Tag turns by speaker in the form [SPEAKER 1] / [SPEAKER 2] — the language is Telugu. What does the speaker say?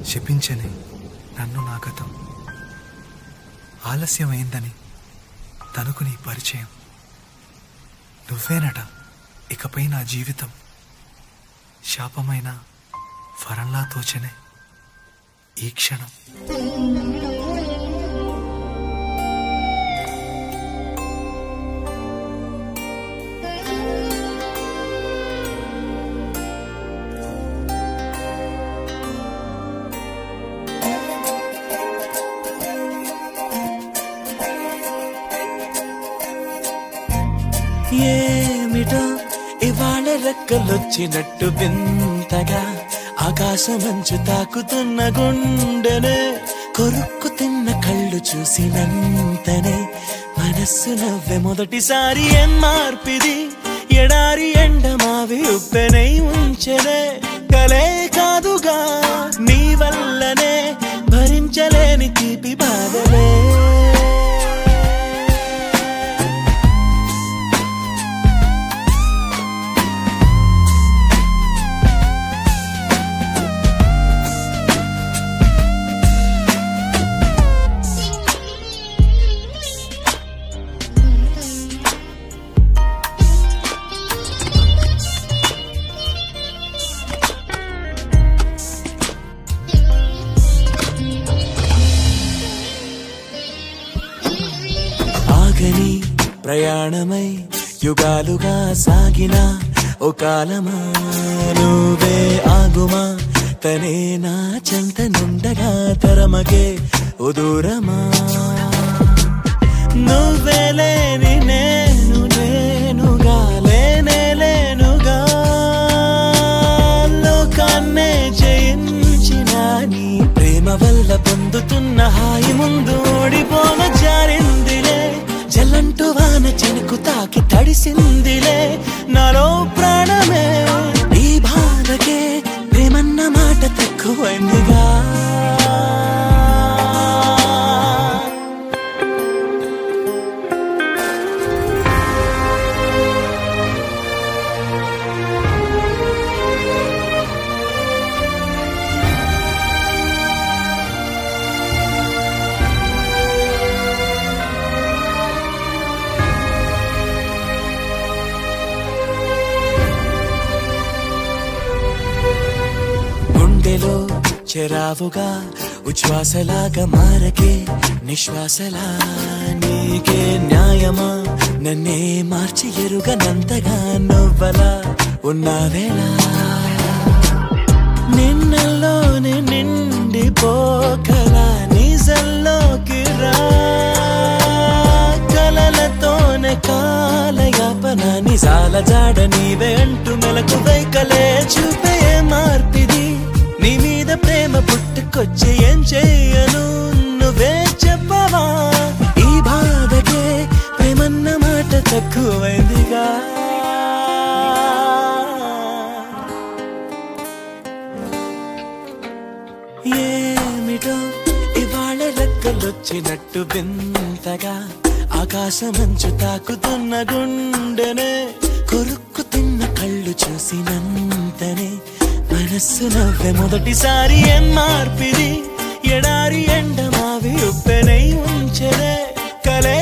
[SPEAKER 1] శపించని నన్ను నా గతం, ఆలస్యమైందని తనకు నీ పరిచయం. నువ్వేనట ఇకపై నా జీవితం, శాపమైన వరంలా తోచనే ఈ క్షణం.
[SPEAKER 2] ఏమిటో ఇవాళ రెక్కలొచ్చినట్టు వింతగా ఆకాశమంచు తాకుతున్న గుండెనే, కొరుక్కు తిన్న కళ్ళు చూసినంతనే మనస్సు నవ్వే మొదటిసారి. ఏం మార్పిది, ఎడారి ఎండమావి ఉప్పెనై ఉంచెనే, కలే కాదుగా నీ వల్లనే భరించలేని తీపి బాధలే. ప్రయాణమై యుగాలుగా సాగిన ఓ కాలమా, నువ్వే ఆగుమా, తనే నా చెంత నుండగా తరమగే ఓ దూరమా. నువ్వే లేని నేను నేనుగా లేనే లేనుగా, లోకాన్నే జయించిన నీ ప్రేమ వల్ల పొందుతున్న హాయి ముందు ఓడిపోన జారిందిలే. జల్లంటూ వాన చినుకు తాకి తడిసిందిలే నాలో ప్రాణమే, ఈ బాధకే ప్రేమన్న మాట తక్కువైందిగా. గుండెలో చెరావుగా ఉచ్ఛ్వాసలాగా మారకే నిశ్వాసలా, నీకే న్యాయమా నన్నే మార్చి ఎరుగనంతగా నువ్వలా ఉన్నావేలా. నిన్నల్లోనే నిండిపోకలా నిజల్లోకి రా, కలలతోనే కాలయాపన నిజాల జాడ నీవే అంటూ మెలకు వైకలే చూపే మార్పిది. నీ మీద ప్రేమ పుట్టుకొచ్చి ఏం చేయను నువ్వే చెప్పవా, ఈ బాధకే ప్రేమన్న మాట తక్కువైందిగా. ఏమిటో ఇవాళ రెక్కలొచ్చినట్టు వింతగా ఆకాశమంచు తాకుతున్న గుండెనే, కొరుక్కు తిన్న కళ్ళు చూసినంతనే మనస్సు నవ్వే మొదటిసారి. ఏం మార్పిది, ఎడారి ఎండమావి ఉప్పెనై ఉంచెనే, కలే